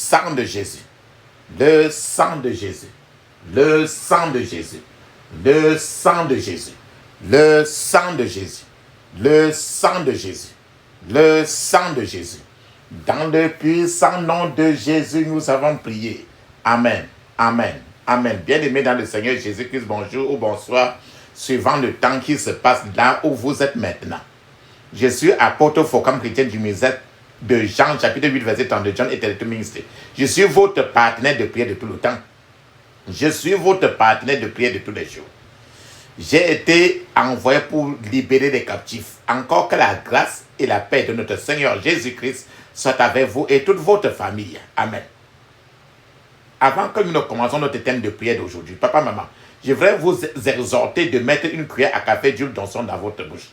sang de Jésus, le sang de Jésus, le sang de Jésus, le sang de Jésus, le sang de Jésus, le sang de Jésus, le sang de Jésus. Dans le puissant nom de Jésus, nous avons prié. Amen, amen, amen. Bien-aimés dans le Seigneur Jésus-Christ, bonjour ou bonsoir, suivant le temps qui se passe là où vous êtes maintenant. Je suis apôtre Focam chrétien du ministère de Jean, chapitre 8, verset 32, John Eternity Ministry. Je suis votre partenaire de prière de tout le temps. Je suis votre partenaire de prière de tous les jours. J'ai été envoyé pour libérer les captifs. Encore que la grâce et la paix de notre Seigneur Jésus-Christ soient avec vous et toute votre famille. Amen. Avant que nous ne commencions notre thème de prière d'aujourd'hui, papa, maman, je voudrais vous exhorter de mettre une cuillère à café d'huile d'onction dans votre bouche.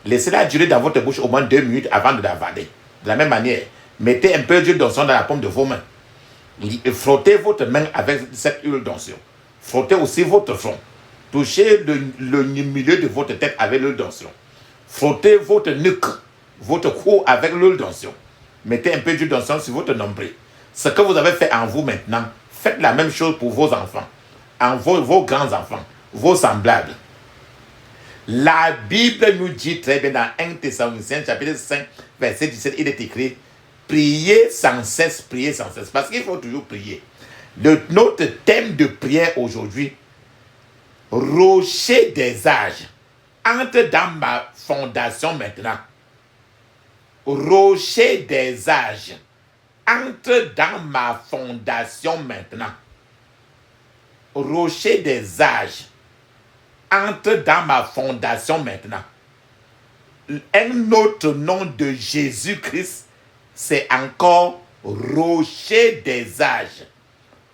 Laissez-la durer dans votre bouche au moins 2 minutes avant de l'avaler. De la même manière, mettez un peu d'huile d'onction dans la paume de vos mains. Frottez votre main avec cette huile d'onction. Frottez aussi votre front. Touchez le milieu de votre tête avec l'huile d'onction. Frottez votre nuque, votre cou avec l'huile d'onction. Mettez un peu d'huile d'onction sur votre nombril. Ce que vous avez fait en vous maintenant, faites la même chose pour vos enfants, en vos grands-enfants, vos semblables. La Bible nous dit très bien dans 1 Thessaloniciens chapitre 5, verset 17, il est écrit « Priez sans cesse, priez sans cesse ». Parce qu'il faut toujours prier. Notre thème de prière aujourd'hui, « Rocher des âges ». Entre dans ma fondation maintenant. Rocher des âges. Entre dans ma fondation maintenant. Rocher des âges. Entre dans ma fondation maintenant. Un autre nom de Jésus-Christ, c'est encore rocher des âges.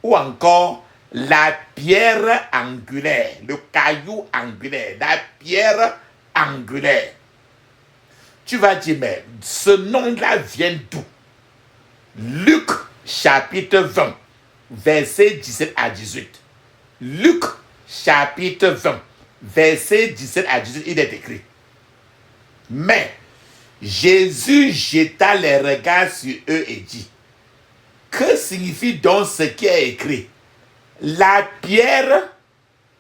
Ou encore la pierre angulaire, le caillou angulaire, la pierre angulaire. Tu vas dire, mais ce nom-là vient d'où? Luc chapitre 20, verset 17 à 18. Luc chapitre 20, verset 17 à 18, il est écrit. Mais Jésus jeta les regards sur eux et dit, que signifie donc ce qui est écrit? La pierre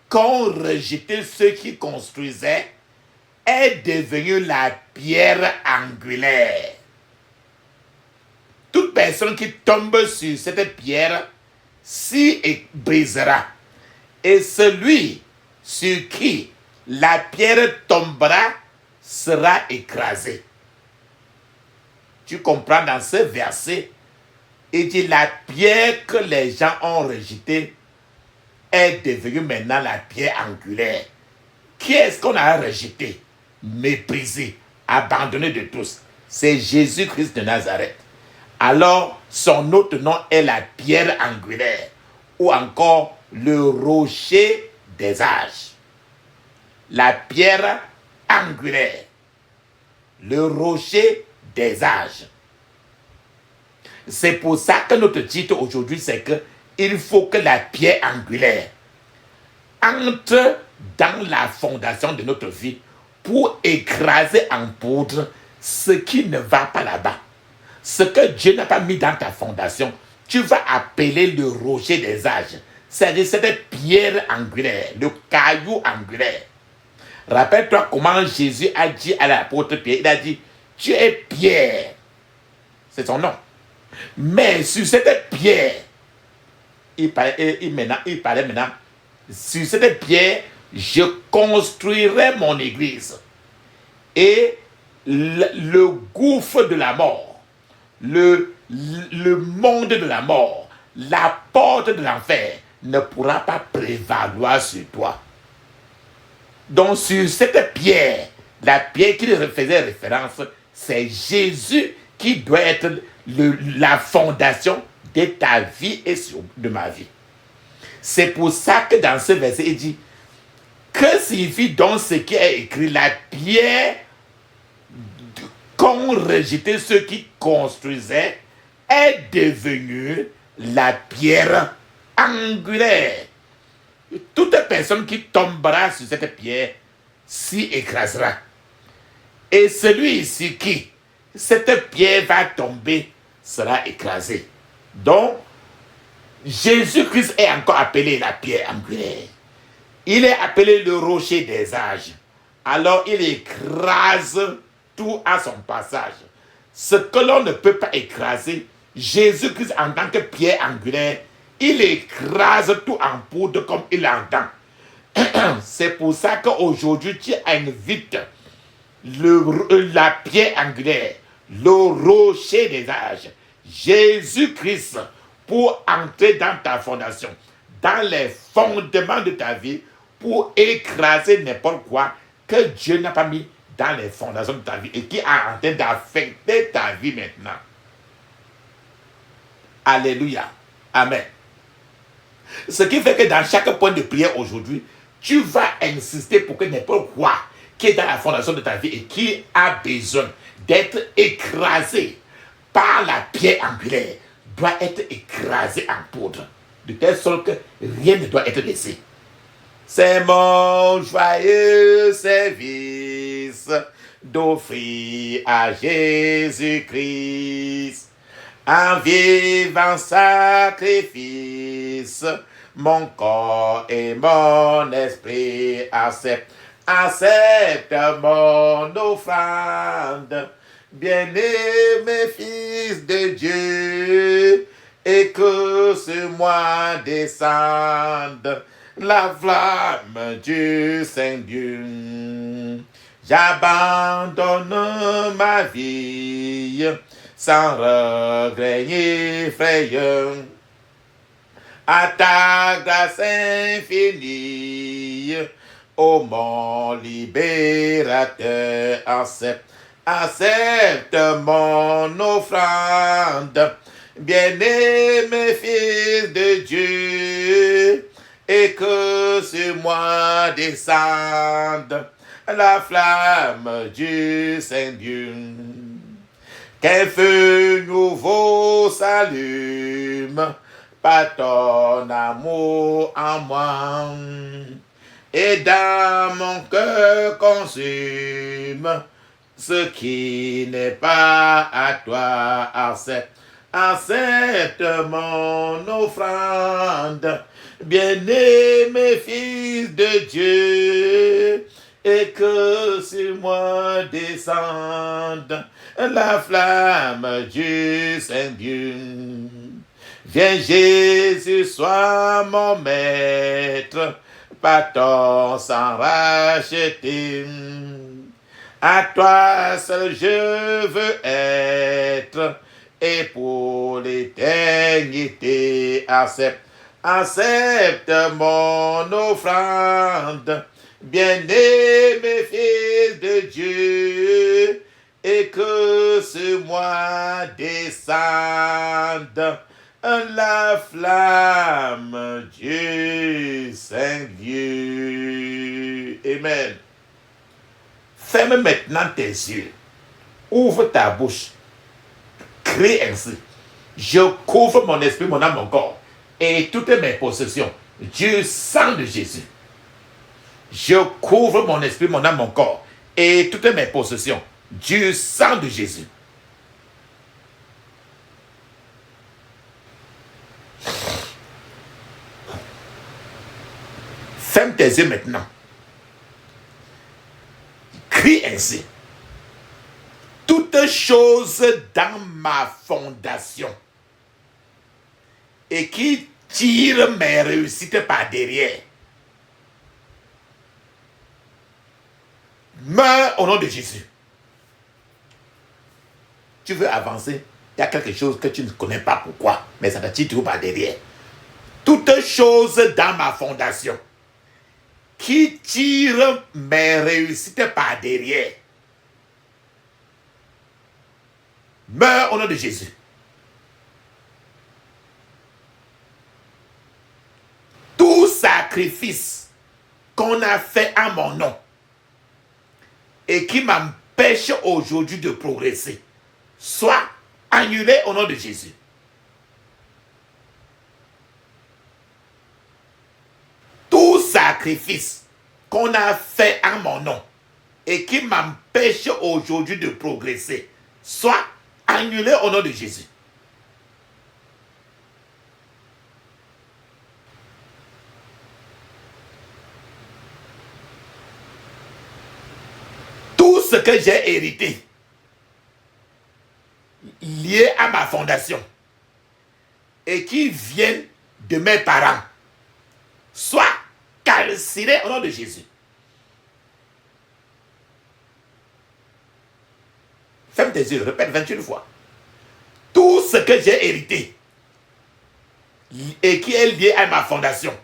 qu'ont rejeté ceux qui construisaient est devenue la pierre angulaire. Toute personne qui tombe sur cette pierre s'y brisera. Et celui sur qui la pierre tombera sera écrasé. Tu comprends dans ce verset, il dit la pierre que les gens ont rejetée est devenue maintenant la pierre angulaire. Qui est-ce qu'on a rejeté, méprisé, abandonné de tous? C'est Jésus-Christ de Nazareth. Alors, son autre nom est la pierre angulaire, ou encore le rocher des âges. La pierre angulaire, le rocher des âges. C'est pour ça que notre titre aujourd'hui, c'est que il faut que la pierre angulaire entre dans la fondation de notre vie pour écraser en poudre ce qui ne va pas là-bas. Ce que Dieu n'a pas mis dans ta fondation, tu vas appeler le rocher des âges. C'est-à-dire cette pierre angulaire, le caillou angulaire. Rappelle-toi comment Jésus a dit à l'apôtre Pierre, il a dit, tu es Pierre. C'est son nom. Mais sur cette pierre, il parlait maintenant, sur cette pierre, je construirai mon église. Et le gouffre de la mort, le monde de la mort, la porte de l'enfer ne pourra pas prévaloir sur toi. Donc sur cette pierre, la pierre qui faisait référence, c'est Jésus qui doit être la fondation de ta vie et de ma vie. C'est pour ça que dans ce verset, il dit, que signifie donc ce qui est écrit? La pierre qu'ont rejeté ceux qui construisaient est devenue la pierre angulaire. Toute personne qui tombera sur cette pierre s'y écrasera. Et celui sur qui cette pierre va tomber sera écrasé. Donc, Jésus-Christ est encore appelé la pierre angulaire. Il est appelé le rocher des âges. Alors il écrase tout à son passage. Ce que l'on ne peut pas écraser, Jésus-Christ en tant que pierre angulaire, il écrase tout en poudre comme il entend. C'est pour ça qu'aujourd'hui tu invites la pierre angulaire, le rocher des âges, Jésus-Christ, pour entrer dans ta fondation, dans les fondements de ta vie, pour écraser n'importe quoi que Dieu n'a pas mis dans les fondations de ta vie et qui est en train d'affecter ta vie maintenant. Alléluia. Amen. Ce qui fait que dans chaque point de prière aujourd'hui, tu vas insister pour que n'importe quoi qui est dans la fondation de ta vie et qui a besoin d'être écrasé par la pierre angulaire doit être écrasé en poudre, de telle sorte que rien ne doit être laissé. C'est mon joyeux service d'offrir à Jésus-Christ un vivant sacrifice. Mon corps et mon esprit accepte mon offrande. Bien-aimé fils de Dieu, et que sur moi descende la flamme du Saint-Dieu. J'abandonne ma vie sans regret ni frayeur à ta grâce infinie, ô mon libérateur, accepte mon offrande. Bien-aimé fils de Dieu, et que sur moi descende la flamme du Saint-Dieu. Qu'un feu nouveau s'allume par ton amour en moi, et dans mon cœur consume ce qui n'est pas à toi. Accepte mon offrande, bien-aimé fils de Dieu, et que sur moi descende la flamme du Saint-Dieu. Viens Jésus, sois mon maître, par ton sang racheté. À toi seul je veux être, et pour l'éternité, accepte mon offrande, bien-aimé fils de Dieu, et que sur moi descende la flamme du Saint-Dieu. Amen. Ferme maintenant tes yeux. Ouvre ta bouche. Crie ainsi. Je couvre mon esprit, mon âme, mon corps et toutes mes possessions du sang de Jésus. Je couvre mon esprit, mon âme, mon corps et toutes mes possessions du sang de Jésus. Ferme tes yeux maintenant. Crie ainsi. Toutes choses dans ma fondation et qui tirent mes réussites par derrière, meurs au nom de Jésus. Tu veux avancer, il y a quelque chose que tu ne connais pas pourquoi, mais ça te tire toujours par derrière. Toutes choses dans ma fondation qui tirent mes réussites par derrière, meurs au nom de Jésus. Tout sacrifice qu'on a fait à mon nom et qui m'empêche aujourd'hui de progresser, soit annulé au nom de Jésus. Tout sacrifice qu'on a fait à mon nom et qui m'empêche aujourd'hui de progresser, soit annulé au nom de Jésus. ce que j'ai hérité, lié à ma fondation, et qui viennent de mes parents, soit calciné au nom de Jésus. Ferme tes yeux, répète 21 fois. Tout ce que j'ai hérité et qui est lié à ma fondation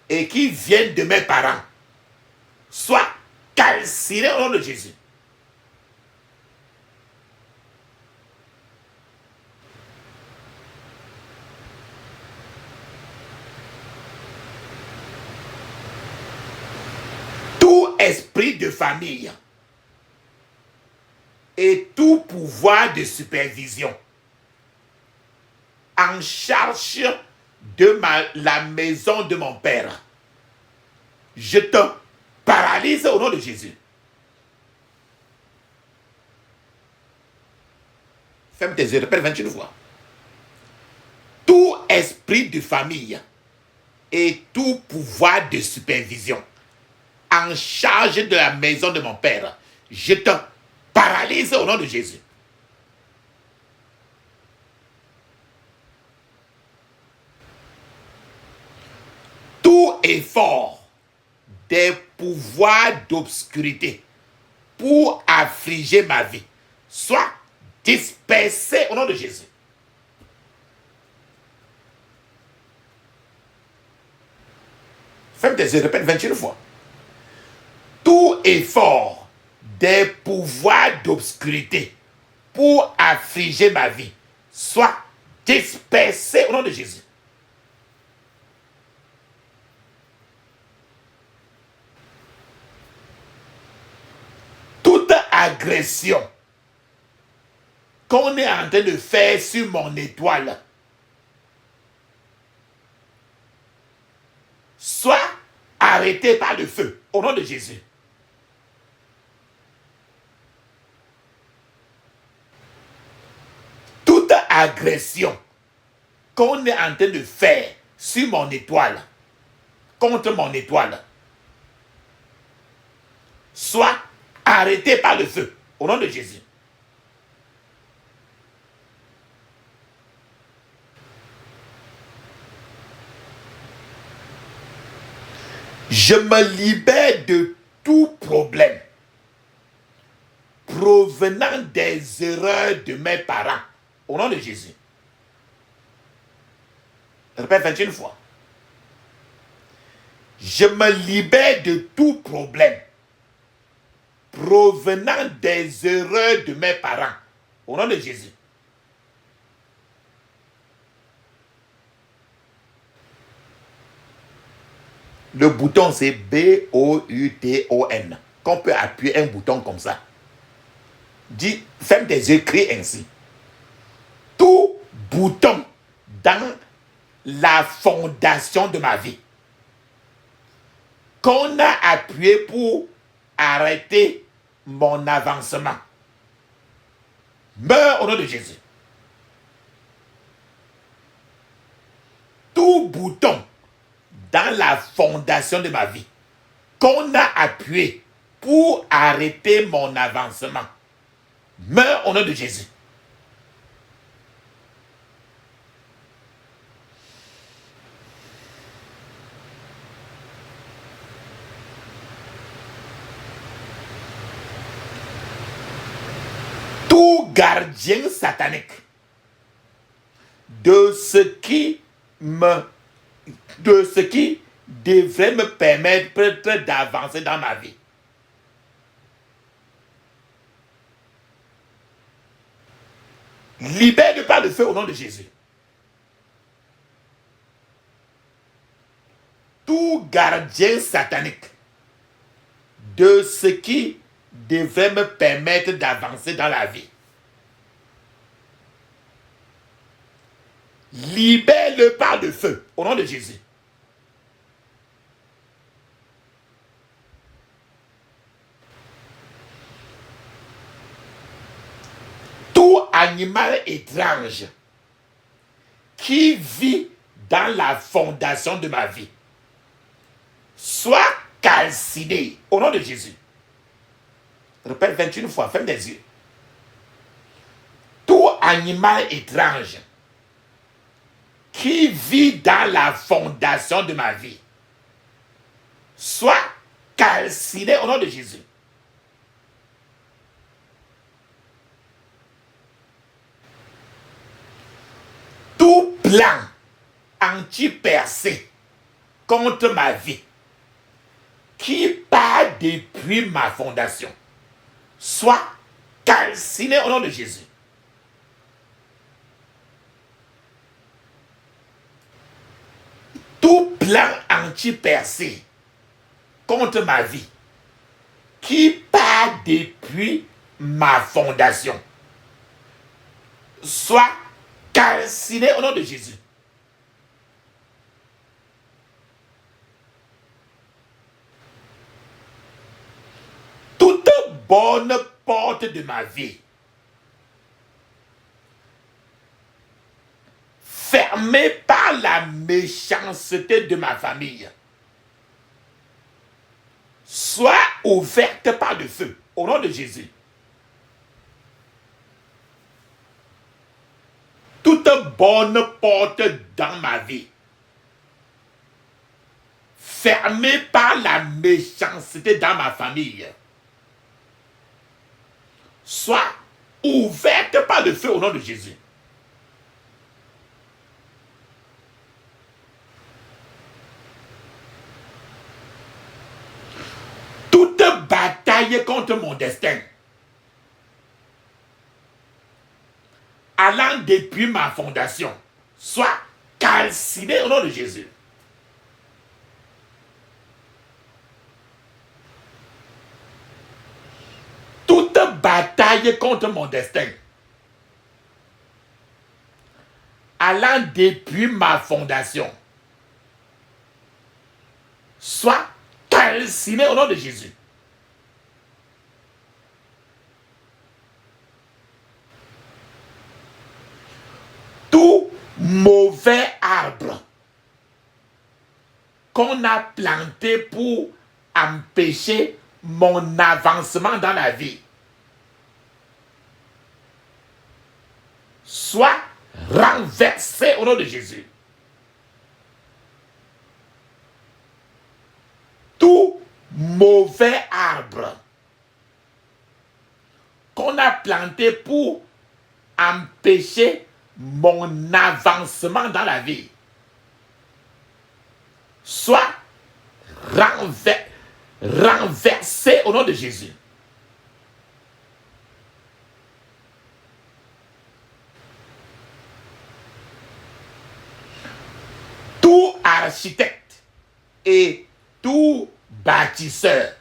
et qui viennent de mes parents, soit calciné au nom de Jésus. Tout esprit de famille et tout pouvoir de supervision en charge de la maison de mon père, je te paralyse au nom de Jésus. Ferme tes yeux, répète 21 fois. Tout esprit de famille et tout pouvoir de supervision en charge de la maison de mon père, je te paralyse au nom de Jésus. Tout effort des pouvoirs d'obscurité pour affliger ma vie soit dispersé au nom de Jésus. Ferme tes yeux, répète 21 fois. Tout effort des pouvoirs d'obscurité pour affliger ma vie soit dispersé au nom de Jésus. Toute agression qu'on est en train de faire sur mon étoile soit arrêtée par le feu au nom de Jésus. Toute agression qu'on est en train de faire sur mon étoile, contre mon étoile, soit arrêtée par le feu au nom de Jésus. Je me libère de tout problème provenant des erreurs de mes parents au nom de Jésus. Répète 21 fois. Je me libère de tout problème provenant des erreurs de mes parents au nom de Jésus. Le bouton, c'est B-O-U-T-O-N. Qu'on peut appuyer un bouton comme ça. Dis, ferme tes yeux, crie ainsi. Tout bouton dans la fondation de ma vie qu'on a appuyé pour arrêter mon avancement meurt au nom de Jésus. Tout bouton dans la fondation de ma vie qu'on a appuyé pour arrêter mon avancement meurt au nom de Jésus. Tout gardien satanique de ce qui devrait me permettre d'avancer dans ma vie. Libère par le feu au nom de Jésus. Tout gardien satanique de ce qui devrait me permettre d'avancer dans la vie. Libère-le par le feu au nom de Jésus. Tout animal étrange qui vit dans la fondation de ma vie soit calciné au nom de Jésus. Répète 21 fois, ferme les yeux. Tout animal étrange qui vit dans la fondation de ma vie soit calciné au nom de Jésus. Tout plan anti-percé contre ma vie qui part depuis ma fondation soit calciné au nom de Jésus. Tout plan anti-percé contre ma vie qui part depuis ma fondation soit calciné au nom de Jésus. Toute bonne porte de ma vie fermée par la méchanceté de ma famille soit ouverte par le feu au nom de Jésus. Toute bonne porte dans ma vie fermée par la méchanceté dans ma famille soit ouverte par le feu au nom de Jésus. Toute bataille contre mon destin allant depuis ma fondation soit calcinée au nom de Jésus. Toute bataille contre mon destin allant depuis ma fondation soit calcinée au nom de Jésus. Tout mauvais arbre qu'on a planté pour empêcher mon avancement dans la vie soit renversé au nom de Jésus. Tout mauvais arbre qu'on a planté pour empêcher mon avancement dans la vie soit renversé au nom de Jésus. Tout architecte et tout bâtisseur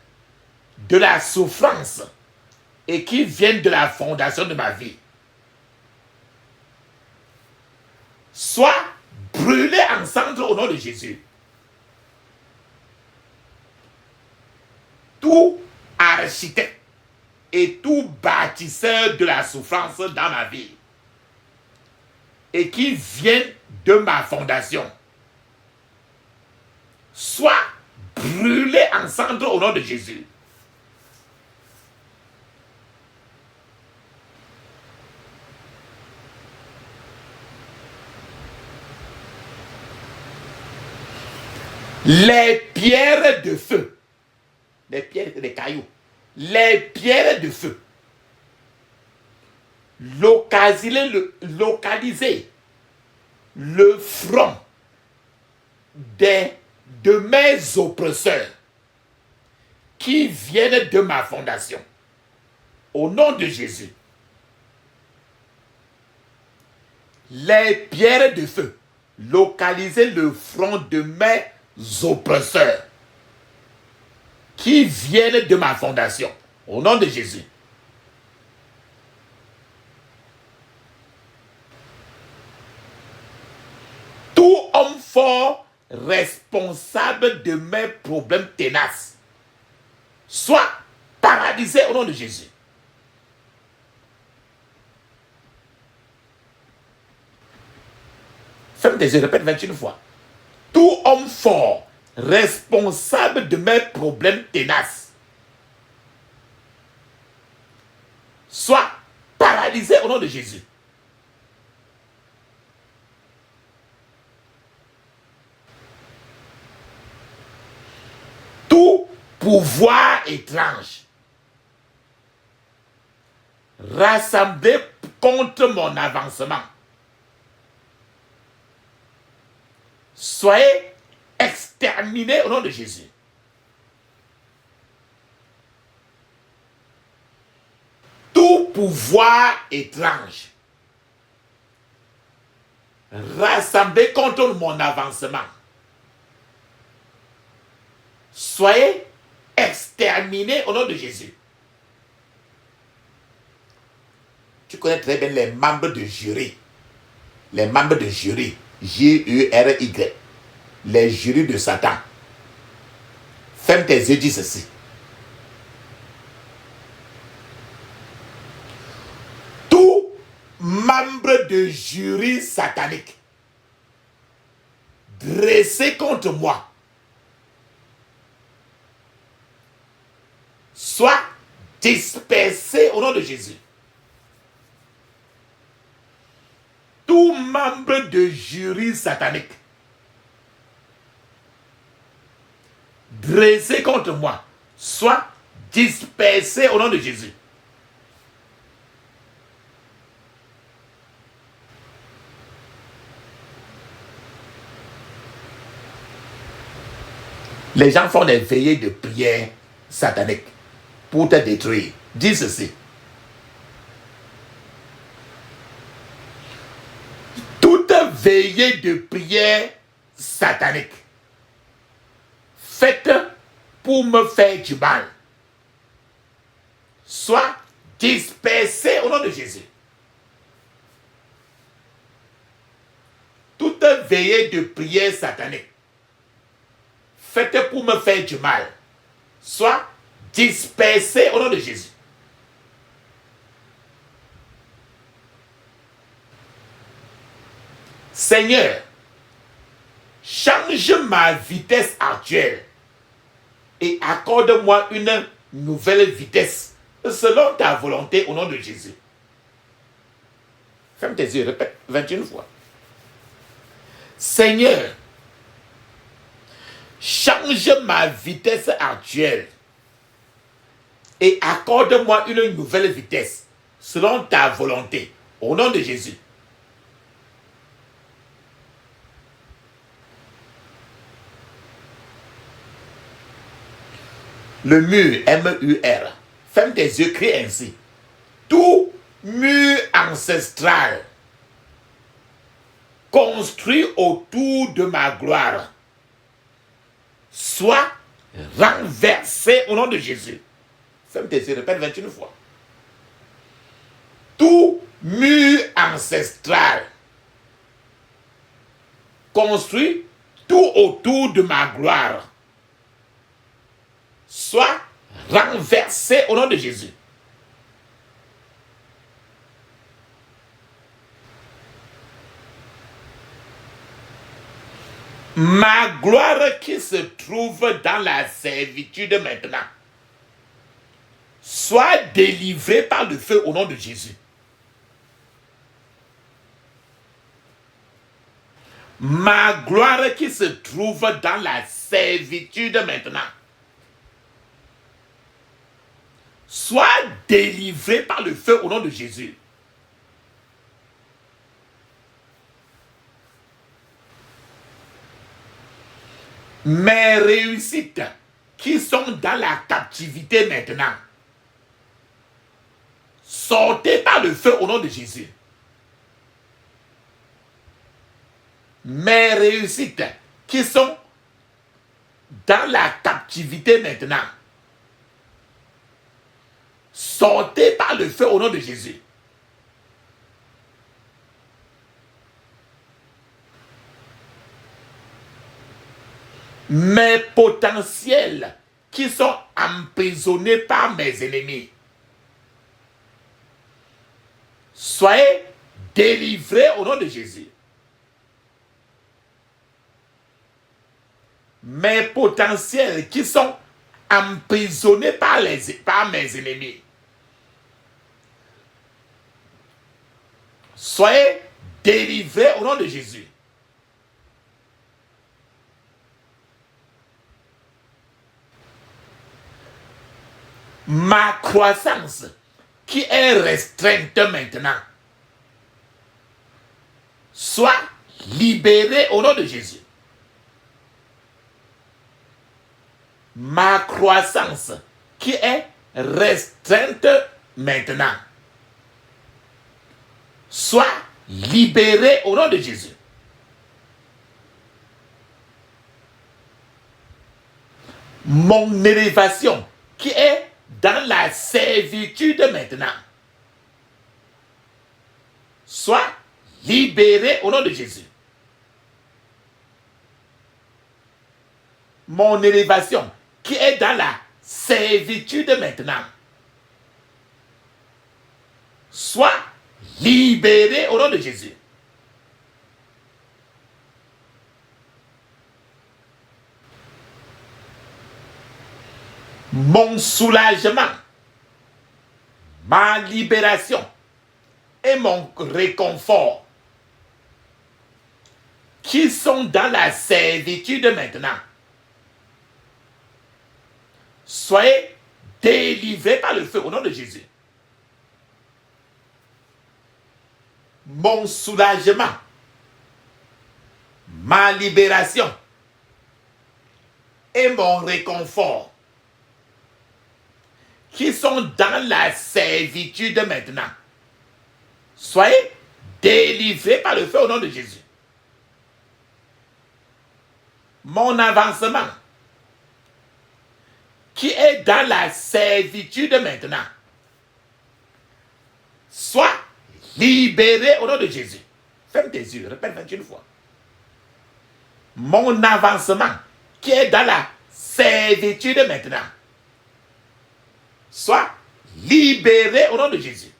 de la souffrance et qui viennent de la fondation de ma vie soit brûlé en cendres au nom de Jésus. Tout architecte et tout bâtisseur de la souffrance dans ma vie et qui viennent de ma fondation soit brûlé en cendres au nom de Jésus. Les pierres de feu, les pierres, les cailloux, les pierres de feu, localiser le front de mes oppresseurs qui viennent de ma fondation. Au nom de Jésus. Les pierres de feu, localiser le front de mes oppresseurs qui viennent de ma fondation. Au nom de Jésus. Tout homme fort responsable de mes problèmes tenaces soit paralysé au nom de Jésus. Ferme tes yeux, répète 21 fois. Tout homme fort responsable de mes problèmes tenaces soient paralysés au nom de Jésus. Tout pouvoir étrange rassemblé contre mon avancement, soyez exterminés au nom de Jésus. Tout pouvoir étrange rassemblé contre mon avancement, soyez exterminés au nom de Jésus. Tu connais très bien les membres de jury. Les membres de jury. J-U-R-Y. Les jurys de Satan. Ferme tes yeux, dis ceci. Tout membre de jury satanique dressé contre moi soit dispersé au nom de Jésus. Tout membre de jury satanique dressé contre moi soit dispersé au nom de Jésus. Les gens font des veillées de prière sataniques pour te détruire. Dis ceci. Toute veillée de prière satanique faite pour me faire du mal soit dispersée au nom de Jésus. Toute veillée de prière satanique faite pour me faire du mal soit dispersée au nom de Jésus. Seigneur, change ma vitesse actuelle et accorde-moi une nouvelle vitesse selon ta volonté au nom de Jésus. Ferme tes yeux, répète 21 fois. Seigneur, change ma vitesse actuelle et accorde-moi une nouvelle vitesse selon ta volonté au nom de Jésus. Le mur, M-U-R. Ferme tes yeux, crie ainsi. Tout mur ancestral construit autour de ma gloire soit renversé au nom de Jésus. Ferme tes yeux, répète 21 fois. Tout mur ancestral construit tout autour de ma gloire soit renversé au nom de Jésus. Ma gloire qui se trouve dans la servitude maintenant soit délivrée par le feu au nom de Jésus. Ma gloire qui se trouve dans la servitude maintenant soit délivrée par le feu au nom de Jésus. Mes réussites qui sont dans la captivité maintenant, sortez par le feu au nom de Jésus. Mes réussites qui sont dans la captivité maintenant, sortez par le feu au nom de Jésus. Mes potentiels qui sont emprisonnés par mes ennemis, soyez délivrés au nom de Jésus. Mes potentiels qui sont emprisonnés par mes ennemis, Soyez délivrés au nom de Jésus. Ma croissance qui est restreinte maintenant soit libérée au nom de Jésus. Ma croissance qui est restreinte maintenant soit libérée au nom de Jésus. Mon élévation qui est dans la servitude maintenant soit libérée au nom de Jésus. Mon élévation qui est dans la servitude maintenant soit libérée au nom de Jésus. Mon soulagement, ma libération et mon réconfort qui sont dans la servitude maintenant, soyez délivrés par le feu au nom de Jésus. Mon soulagement, ma libération et mon réconfort qui sont dans la servitude maintenant, soyez délivrés par le feu au nom de Jésus. Mon avancement qui est dans la servitude maintenant soit libéré au nom de Jésus. Ferme tes yeux, répète 21 fois. Mon avancement qui est dans la servitude maintenant soit libéré au nom de Jésus.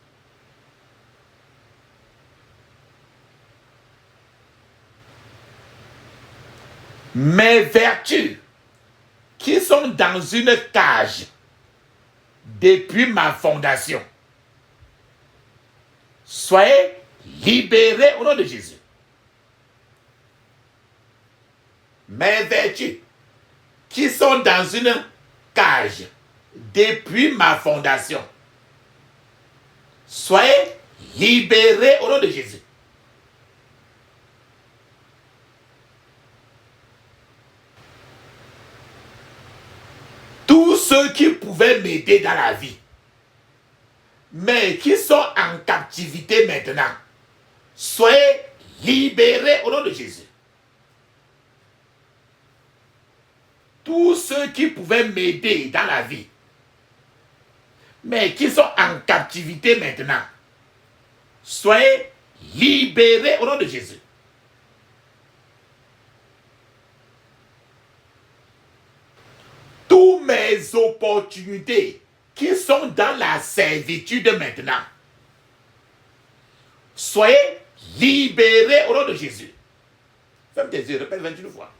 Mes vertus qui sont dans une cage depuis ma fondation, soyez libérés au nom de Jésus. Mes vertus qui sont dans une cage depuis ma fondation, soyez libérés au nom de Jésus. Tous ceux qui pouvaient m'aider dans la vie, mais qui sont en captivité maintenant, soyez libérés au nom de Jésus. Tous ceux qui pouvaient m'aider dans la vie, mais qui sont en captivité maintenant, soyez libérés au nom de Jésus. Toutes mes opportunités qui sont dans la servitude maintenant, soyez libérés au nom de Jésus. Ferme tes yeux, répète 21 fois.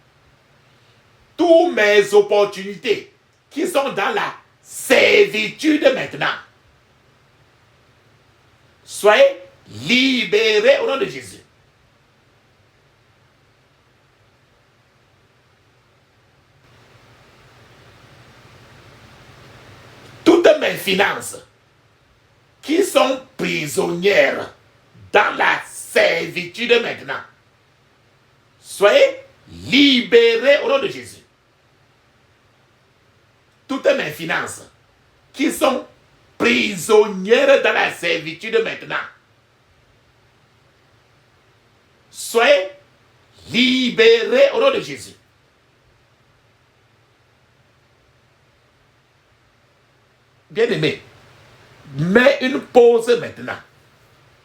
Toutes mes opportunités qui sont dans la servitude maintenant, soyez libérés au nom de Jésus. Toutes mes finances qui sont prisonnières dans la servitude maintenant, soyez libérés au nom de Jésus. Toutes mes finances qui sont prisonnières dans la servitude maintenant, soyez libérés au nom de Jésus. Bien-aimé, mets une pause maintenant.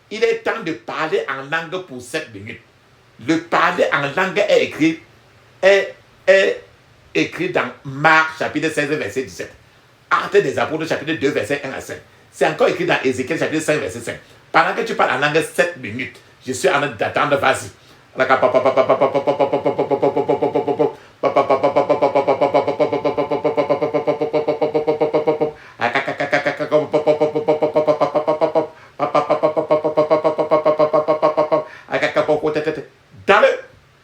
Il est temps de parler en langue pour 7 minutes. Le parler en langue est écrit dans Marc chapitre 16 verset 17. Actes des apôtres chapitre 2 verset 1 à 5. C'est encore écrit dans Ézéchiel chapitre 5 verset 5. Pendant que tu parles en langue 7 minutes, je suis en train d'attendre, vas-y.